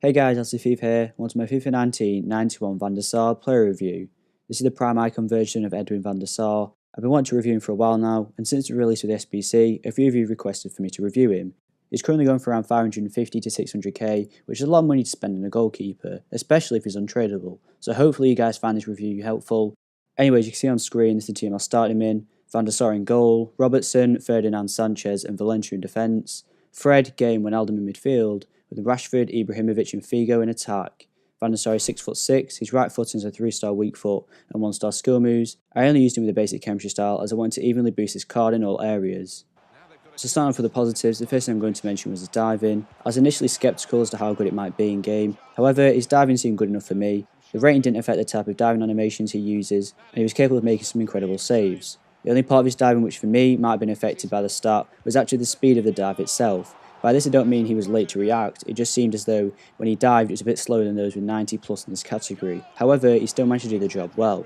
Hey guys, that's Fifa here. Welcome to my FIFA 1991 Van Der Sar player review. This is the prime icon version of Edwin Van Der Sar. I've been wanting to review him for a while now, and since the release of the SBC, a few of you requested for me to review him. He's currently going for around 550 to 600k, which is a lot of money to spend on a goalkeeper, especially if he's untradeable. So hopefully you guys find this review helpful. Anyways, you can see on screen this is the team I'll start him in. Van Der Sar in goal, Robertson, Ferdinand Sanchez and Valencia in defence, Fred, Gay and Wijnaldum in midfield, with Rashford, Ibrahimovic and Figo in attack. Van Der Sar is 6'6", his right foot is a 3-star weak foot and 1-star skill moves. I only used him with a basic chemistry style as I wanted to evenly boost his card in all areas. So starting off with the positives, the first thing I'm going to mention was his diving. I was initially sceptical as to how good it might be in game, however his diving seemed good enough for me. The rating didn't affect the type of diving animations he uses, and he was capable of making some incredible saves. The only part of his diving which for me might have been affected by the stat was actually the speed of the dive itself. By this I don't mean he was late to react, it just seemed as though when he dived it was a bit slower than those with 90 plus in this category. However, he still managed to do the job well.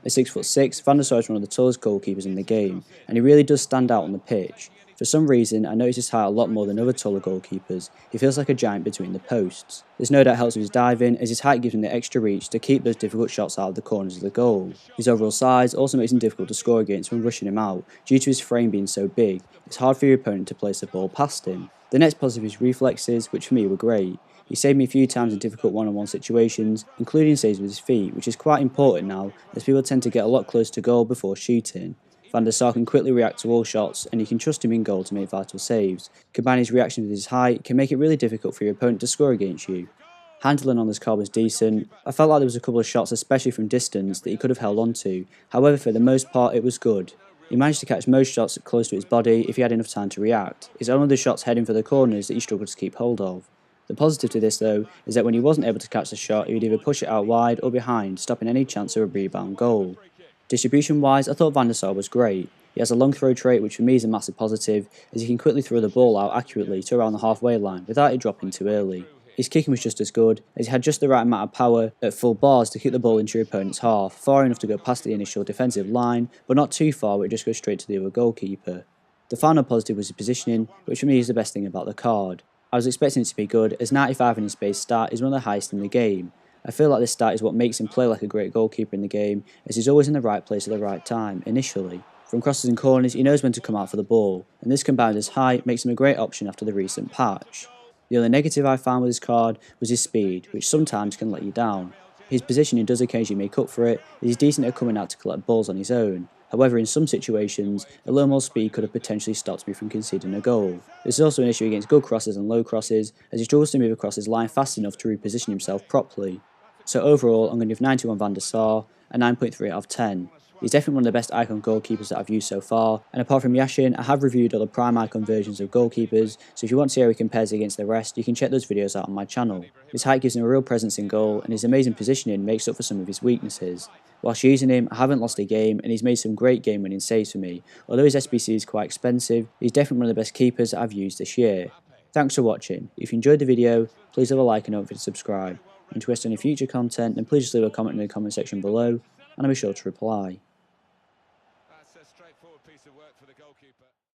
At 6'6", Van Der Sar is one of the tallest goalkeepers in the game, and he really does stand out on the pitch. For some reason, I notice his height a lot more than other taller goalkeepers. He feels like a giant between the posts. This no doubt helps with his diving, as his height gives him the extra reach to keep those difficult shots out of the corners of the goal. His overall size also makes him difficult to score against when rushing him out, due to his frame being so big. It's hard for your opponent to place the ball past him. The next positive is reflexes, which for me were great. He saved me a few times in difficult one-on-one situations, including saves with his feet, which is quite important now, as people tend to get a lot closer to goal before shooting. Van Der Sar can quickly react to all shots, and you can trust him in goal to make vital saves. Combining his reaction with his height can make it really difficult for your opponent to score against you. Handling on this card was decent. I felt like there was a couple of shots, especially from distance, that he could have held on to. However, for the most part, it was good. He managed to catch most shots close to his body if he had enough time to react. It's only the shots heading for the corners that he struggled to keep hold of. The positive to this though is that when he wasn't able to catch the shot, he would either push it out wide or behind, stopping any chance of a rebound goal. Distribution wise, I thought Van Der Sar was great. He has a long throw trait which for me is a massive positive, as he can quickly throw the ball out accurately to around the halfway line without it dropping too early. His kicking was just as good, as he had just the right amount of power at full bars to kick the ball into your opponent's half, far enough to go past the initial defensive line, but not too far where it just goes straight to the other goalkeeper. The final positive was his positioning, which for me is the best thing about the card. I was expecting it to be good, as 95 in his base stat is one of the highest in the game. I feel like this stat is what makes him play like a great goalkeeper in the game, as he's always in the right place at the right time, initially. From crosses and corners, he knows when to come out for the ball, and this combined with his height makes him a great option after the recent patch. The only negative I found with his card was his speed, which sometimes can let you down. His positioning does occasionally make up for it, as he's decent at coming out to collect balls on his own. However, in some situations, a little more speed could have potentially stopped me from conceding a goal. This is also an issue against good crosses and low crosses, as he struggles to move across his line fast enough to reposition himself properly. So overall, I'm going to give 91 Van Der Sar a 9.3 out of 10. He's definitely one of the best icon goalkeepers that I've used so far, and apart from Yashin, I have reviewed other prime icon versions of goalkeepers, so if you want to see how he compares against the rest, you can check those videos out on my channel. His height gives him a real presence in goal, and his amazing positioning makes up for some of his weaknesses. Whilst using him, I haven't lost a game, and he's made some great game-winning saves for me. Although his SBC is quite expensive, he's definitely one of the best keepers that I've used this year. Thanks for watching. If you enjoyed the video, please leave a like and don't forget to subscribe. And to request any future content, then please just leave a comment in the comment section below, and I'll be sure to reply.